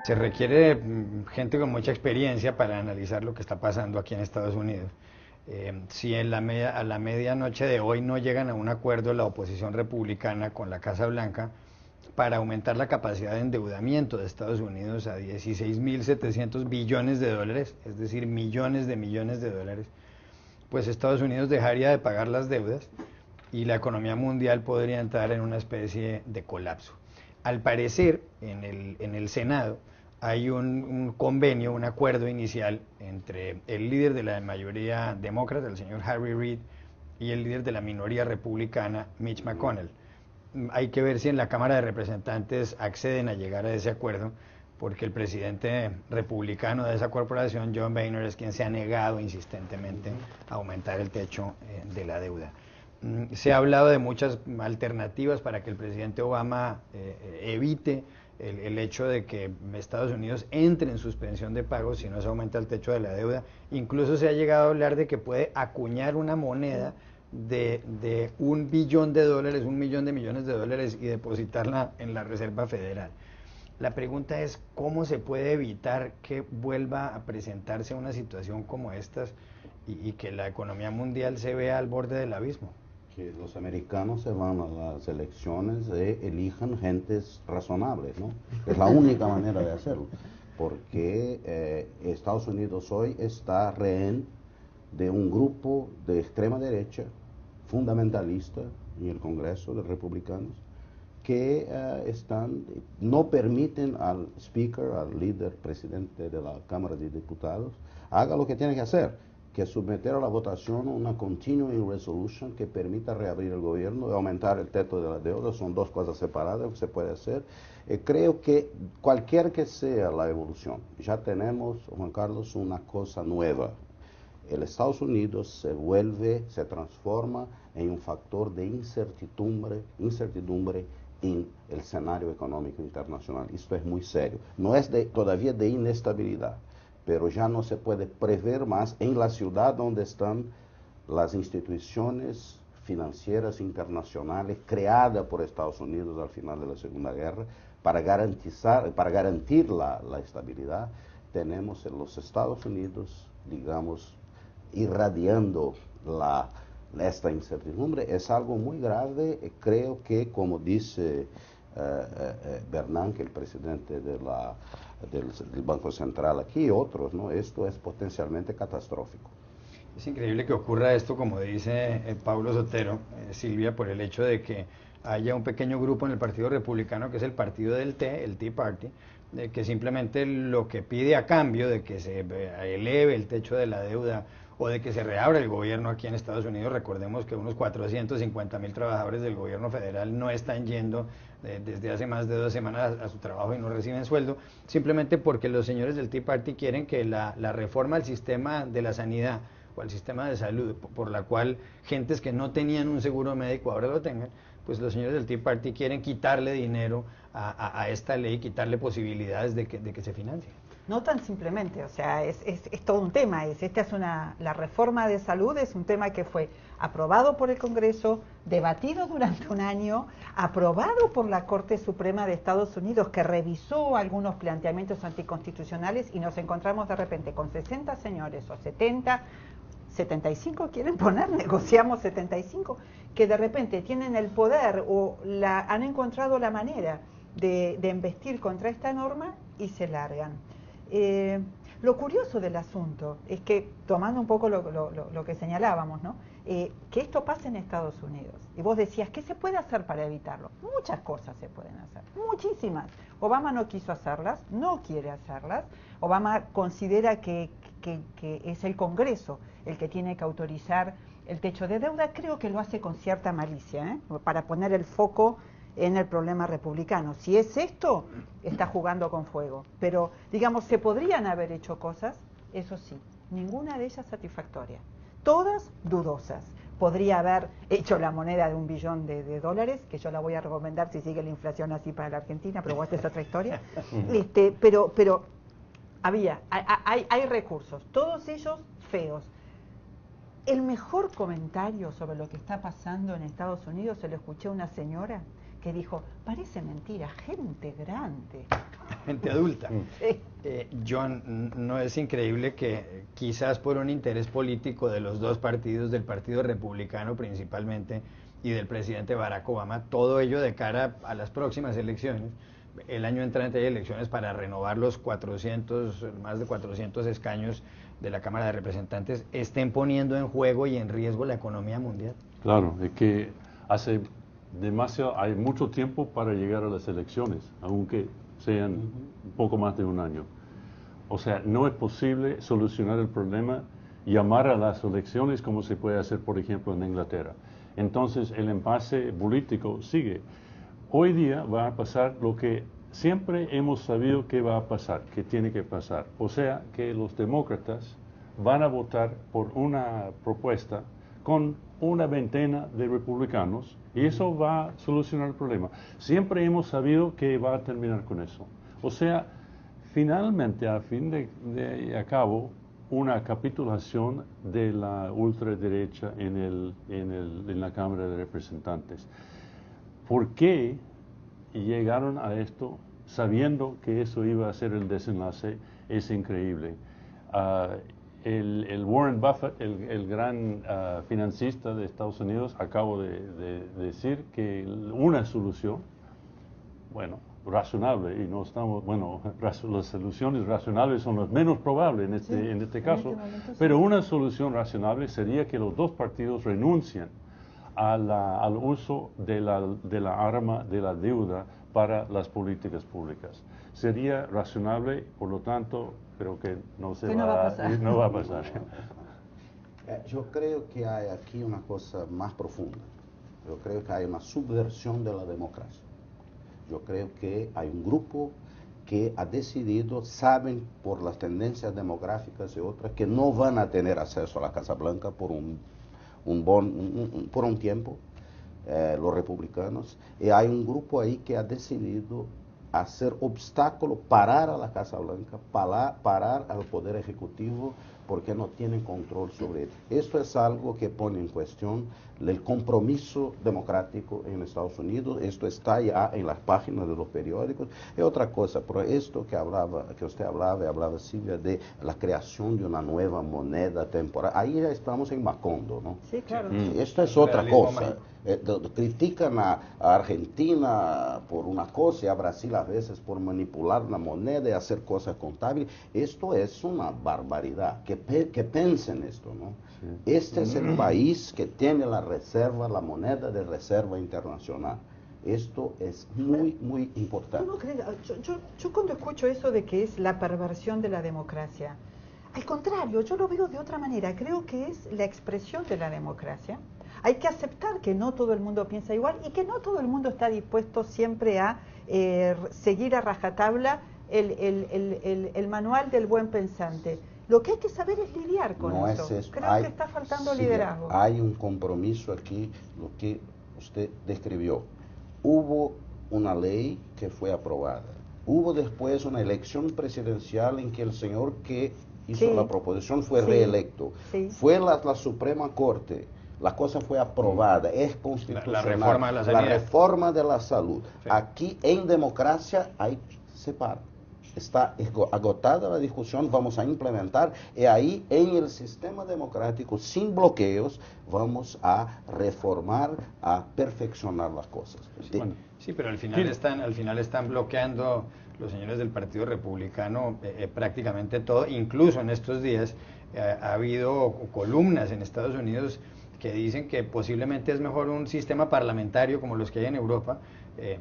Se requiere gente con mucha experiencia para analizar lo que está pasando aquí en Estados Unidos. Si a la medianoche de hoy no llegan a un acuerdo la oposición republicana con la Casa Blanca para aumentar la capacidad de endeudamiento de Estados Unidos a 16.700 billones de dólares, es decir, millones de dólares, pues Estados Unidos dejaría de pagar las deudas y la economía mundial podría entrar en una especie de colapso. Al parecer, en el Senado hay un convenio, un acuerdo inicial entre el líder de la mayoría demócrata, el señor Harry Reid, y el líder de la minoría republicana, Mitch McConnell. Hay que ver si en la Cámara de Representantes acceden a llegar a ese acuerdo, porque el presidente republicano de esa corporación, John Boehner, es quien se ha negado insistentemente a aumentar el techo de la deuda. Se ha hablado de muchas alternativas para que el presidente Obama evite el hecho de que Estados Unidos entre en suspensión de pagos si no se aumenta el techo de la deuda. Incluso se ha llegado a hablar de que puede acuñar una moneda de $1 billón, 1 millón de millones de dólares, y depositarla en la Reserva Federal. La pregunta es cómo se puede evitar que vuelva a presentarse una situación como estas y que la economía mundial se vea al borde del abismo. Que los americanos se van a las elecciones e elijan gentes razonables, ¿no? Es la única manera de hacerlo, porque Estados Unidos hoy está rehén de un grupo de extrema derecha fundamentalista en el Congreso de republicanos que no permiten al speaker, al líder presidente de la Cámara de Diputados, haga lo que tiene que hacer, que es someter a la votación una continuing resolution que permita reabrir el gobierno y aumentar el techo de la deuda. Son dos cosas separadas que se puede hacer. Creo que cualquier que sea la evolución, ya tenemos, Juan Carlos, una cosa nueva. El Estados Unidos se transforma en un factor de incertidumbre en el escenario económico internacional. Esto es muy serio. No es todavía de inestabilidad, pero ya no se puede prever más en la ciudad donde están las instituciones financieras internacionales creadas por Estados Unidos al final de la Segunda Guerra para garantir la estabilidad. Tenemos en los Estados Unidos, digamos, irradiando esta incertidumbre. Es algo muy grave. Creo que, como dice Bernanke, el presidente del Banco Central aquí, y otros, ¿no? Esto es potencialmente catastrófico. Es increíble que ocurra esto, como dice Paulo Sotero, Silvia, por el hecho de que haya un pequeño grupo en el Partido Republicano, que es el partido del Té, el Tea Party, de que simplemente lo que pide a cambio de que se eleve el techo de la deuda o de que se reabra el gobierno aquí en Estados Unidos. Recordemos que unos 450.000 trabajadores del gobierno federal no están yendo desde hace más de 2 semanas a su trabajo y no reciben sueldo, simplemente porque los señores del Tea Party quieren que la reforma al sistema de la sanidad o al sistema de salud, por la cual gentes que no tenían un seguro médico ahora lo tengan, pues los señores del Tea Party quieren quitarle dinero a esta ley, quitarle posibilidades de que se financie. No tan simplemente, o sea, es todo un tema. La reforma de salud es un tema que fue aprobado por el Congreso, debatido durante un año, aprobado por la Corte Suprema de Estados Unidos, que revisó algunos planteamientos anticonstitucionales, y nos encontramos de repente con 60 señores o 70, 75 quieren poner, negociamos 75, que de repente tienen el poder o han encontrado la manera de embestir contra esta norma y se largan. Lo curioso del asunto es que, tomando un poco lo que señalábamos, ¿no? Que esto pasa en Estados Unidos. Y vos decías, ¿qué se puede hacer para evitarlo? Muchas cosas se pueden hacer, muchísimas. Obama no quiso hacerlas, no quiere hacerlas. Obama considera que es el Congreso el que tiene que autorizar el techo de deuda. Creo que lo hace con cierta malicia, para poner el foco en el problema republicano. Si es esto, está jugando con fuego. Pero, digamos, se podrían haber hecho cosas, eso sí, ninguna de ellas satisfactoria. Todas dudosas. Podría haber hecho la moneda de $1 billón de dólares, que yo la voy a recomendar si sigue la inflación así para la Argentina, pero esta es otra historia. Pero hay recursos, todos ellos feos. El mejor comentario sobre lo que está pasando en Estados Unidos se lo escuché a una señora que dijo, parece mentira, gente grande. Gente adulta. Sí. John, ¿no es increíble que quizás por un interés político de los dos partidos, del Partido Republicano principalmente y del presidente Barack Obama, todo ello de cara a las próximas elecciones, el año entrante hay elecciones para renovar los más de 400 escaños de la Cámara de Representantes, estén poniendo en juego y en riesgo la economía mundial? Claro, es que hay mucho tiempo para llegar a las elecciones, aunque sean un poco más de un año. O sea, no es posible solucionar el problema, llamar a las elecciones como se puede hacer, por ejemplo, en Inglaterra. Entonces, el impasse político sigue. Hoy día va a pasar lo que siempre hemos sabido que va a pasar, que tiene que pasar. O sea, que los demócratas van a votar por una propuesta con una veintena de republicanos y eso va a solucionar el problema. Siempre hemos sabido que va a terminar con eso. O sea, finalmente, a fin de cabo, una capitulación de la ultraderecha en la Cámara de Representantes. ¿Por qué llegaron a esto sabiendo que eso iba a ser el desenlace? Es increíble. El Warren Buffett, el gran financista de Estados Unidos, acabo de decir que una solución, bueno, razonable, y no estamos, bueno, las soluciones razonables son las menos probables en este caso, pero una solución razonable sería que los dos partidos renuncien al uso de la arma de la deuda para las políticas públicas. Sería razonable, por lo tanto, creo que no va a pasar. Yo creo que hay aquí una cosa más profunda. Yo creo que hay una subversión de la democracia. Yo creo que hay un grupo que ha decidido, saben por las tendencias demográficas y otras, que no van a tener acceso a la Casa Blanca por un tiempo, los republicanos, y hay un grupo ahí que ha decidido hacer obstáculo, parar a la Casa Blanca, parar al Poder Ejecutivo, porque no tienen control sobre él. Esto es algo que pone en cuestión el compromiso democrático en Estados Unidos. Esto está ya en las páginas de los periódicos. Y otra cosa, pero esto que usted hablaba, Silvia, de la creación de una nueva moneda temporal, ahí ya estamos en Macondo, ¿no? Sí, claro. Esto es otra cosa. Critican a Argentina por una cosa y a Brasil a veces por manipular la moneda y hacer cosas contables. Esto es una barbaridad. Que piensen esto, ¿no? Sí. Este es el país que tiene la moneda de reserva internacional. Esto es muy, muy importante. ¿Tú no crees? Yo cuando escucho eso de que es la perversión de la democracia, al contrario, yo lo veo de otra manera. Creo que es la expresión de la democracia. Hay que aceptar que no todo el mundo piensa igual y que no todo el mundo está dispuesto siempre a seguir a rajatabla el manual del buen pensante. Lo que hay que saber es lidiar con eso. Creo que está faltando liderazgo. Hay un compromiso aquí, lo que usted describió. Hubo una ley que fue aprobada. Hubo después una elección presidencial en que el señor que hizo la proposición fue reelecto. Sí. Fue la Suprema Corte. La cosa fue aprobada, es constitucional. La reforma de la salud. Sí. Aquí en democracia se para. Está agotada la discusión, vamos a implementar y ahí en el sistema democrático sin bloqueos vamos a reformar, a perfeccionar las cosas. Sí, pero al final están bloqueando los señores del Partido Republicano prácticamente todo. Incluso en estos días ha habido columnas en Estados Unidos que dicen que posiblemente es mejor un sistema parlamentario como los que hay en Europa.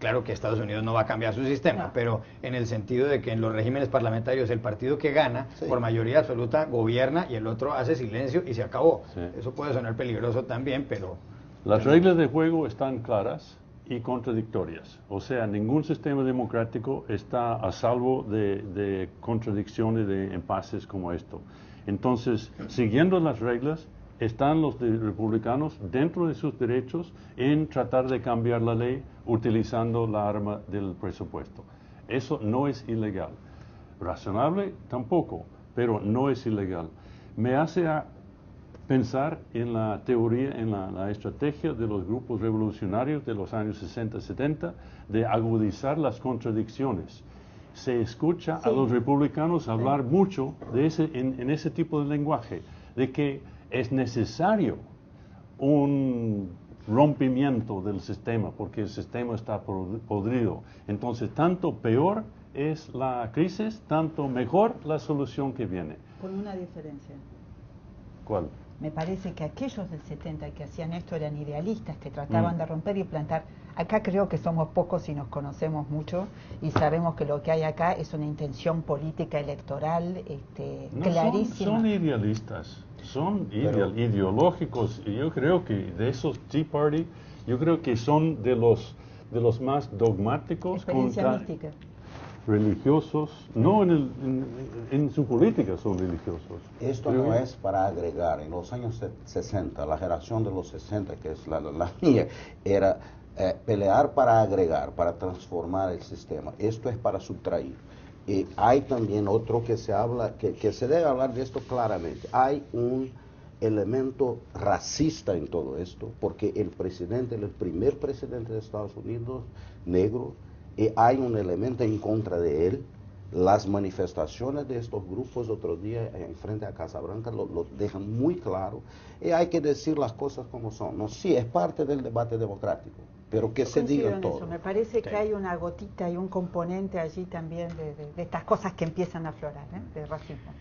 Claro que Estados Unidos no va a cambiar su sistema, pero en el sentido de que en los regímenes parlamentarios el partido que gana por mayoría absoluta gobierna y el otro hace silencio y se acabó. Sí. Eso puede sonar peligroso también, pero... Las reglas de juego están claras y contradictorias. O sea, ningún sistema democrático está a salvo de contradicciones, de impases como esto. Entonces, siguiendo las reglas, están los republicanos dentro de sus derechos en tratar de cambiar la ley utilizando la arma del presupuesto. Eso no es ilegal. Razonable tampoco, pero no es ilegal. Me hace pensar en la teoría, en la estrategia de los grupos revolucionarios de los años 60-70 de agudizar las contradicciones. Se escucha a los republicanos hablar mucho de en ese tipo de lenguaje, de que es necesario un rompimiento del sistema, porque el sistema está podrido. Entonces, tanto peor es la crisis, tanto mejor la solución que viene. Con una diferencia. ¿Cuál? Me parece que aquellos del 70 que hacían esto eran idealistas, que trataban de romper y plantar. Acá creo que somos pocos y nos conocemos mucho y sabemos que lo que hay acá es una intención política electoral clarísima. Son idealistas, son ideológicos, y yo creo que de esos Tea Party, yo creo que son de los más dogmáticos, Experiencia mística. Religiosos, no en su política son religiosos. Esto no es para agregar. En los años 60, la generación de los 60, que es la mía, era pelear para agregar, para transformar el sistema. Esto es para subtraer. Hay también otro que se habla, que se debe hablar de esto claramente. Hay un elemento racista en todo esto, porque el primer presidente de Estados Unidos, negro, hay un elemento en contra de él. Las manifestaciones de estos grupos otro día en frente a Casa Blanca lo dejan muy claro, y hay que decir las cosas como son, ¿no? Sí, es parte del debate democrático, pero que se diga todo. Eso. Me parece que hay una gotita y un componente allí también de estas cosas que empiezan a aflorar, de racismo.